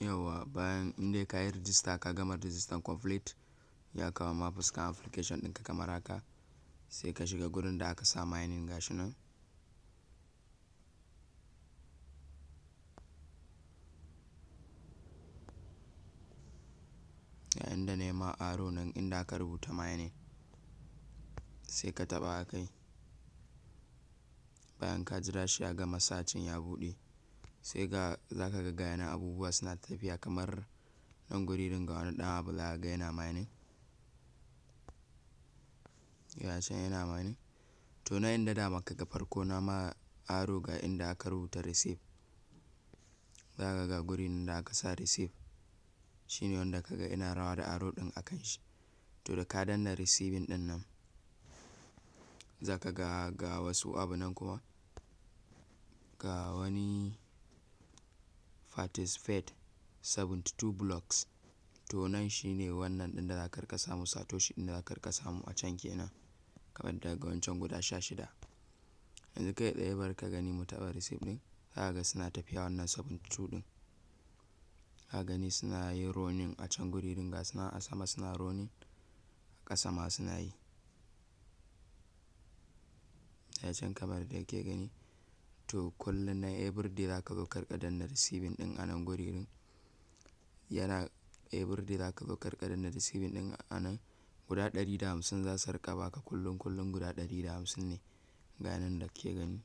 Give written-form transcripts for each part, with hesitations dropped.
Yauwa bayan inda ka yi rijista ka gama rijistan complete ya kawo ma fuskan application ɗinka kamar haka, sai ka shiga gurin da aka sa mining gashi nan. Yayin da nema aro nan inda aka rubuta mining sai ka taɓa a kai. Bayan ka jira shi ya gama sacin ya buɗe sai za ka ga yana abubuwa suna tafiya kamar nan guri ga wani ɗan abu za ka ga yana mining. Ya can yana mining. To na inda dama ka ga farko na ma aro ga inda aka rubuta receive. Za ka ga gurin da aka sa receive shine wanda ka ga ina rawa da aro ɗin a kan shi. To da ka danna receiving ɗin nan za ka ga wasu abu nan kuma ga wani participate 72 blocks. To nan shine wannan ɗin da za ka rika samu Satoshi ɗin da za ka rika samu a can kenan kamar daga wancan guda 16. Yanzu kai tsaye bari ka gani mu taɓa receive ɗin, za ka ga suna tafiya wannan 72 ɗin. Ka gani suna yin running a can guri ga suna a sama suna running a ƙasa ma suna yi. Ya can kamar da yake gani. To kullum nan everyday za ka zo ka rika danna receiving ɗin a nan guri yana everyday za ka zo ka rika danna receiving ɗin a nan guda 150 za su rika baka kullum guda 150 ne ga nan da ke gani.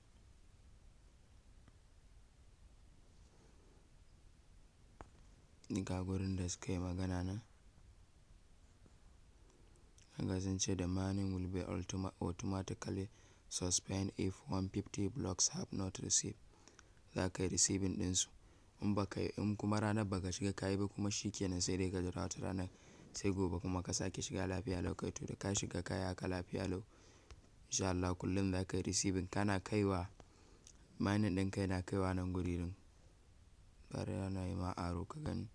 Ga gurin da suka yi magana nan. Kaga sun ce the mining will be automatically suspend if 150 blocks have not received. Za ka yi receiving ɗinsu. In kuma ranar ba ka shiga ka yi ba kuma shi kenan sai dai ka jira wata ranar sai gobe kuma ka sake shiga lafiya lau kai. To da ka shiga ka yi haka lafiya lau. Insha Allah kullum za ka yi receiving kana kaiwa mining ɗinka yana kaiwa nan guri. Bari yana yi ma aro ka gani.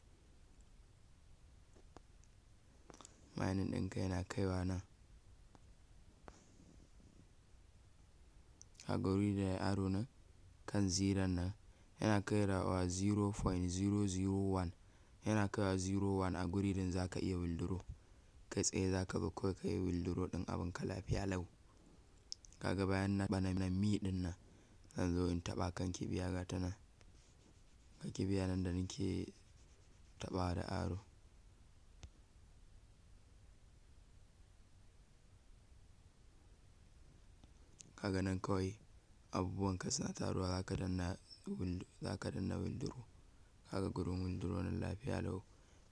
Mining ɗinka yana kaiwa nan. A guri da aro nan kan ziran nan yana kaiwa 0.001. Yana kaiwa 0.1 a guri din za ka iya withdraw. Kai tsaye za ka zo kawai ka yi withdraw ɗin abin ka lafiya lau. Kaga bayan na bana mi ɗin nan zan zo in taɓa kan kibiya ga ta nan. Ga kibiya nan da nake taɓa da aro. Kaga nan kawai abubuwan ka suna taruwa za ka danna withdraw. Kaga gurin withdraw nan lafiya lau.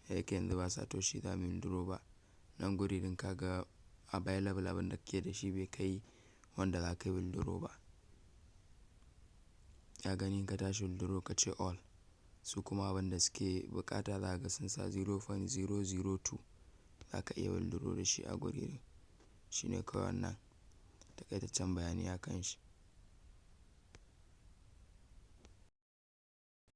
Yake yanzu ba Satoshi za mu withdraw ba. Nan guri din kaga available abin da ke da shi bai kai wanda za ka yi withdraw ba. Ya gani ka tashi withdraw ka ce all. Su kuma abin da suke bukata za ka ga sun sa 0.002 za ka iya withdraw da shi a guri. Shine kawai wannan taƙaitaccen bayani a kan shi.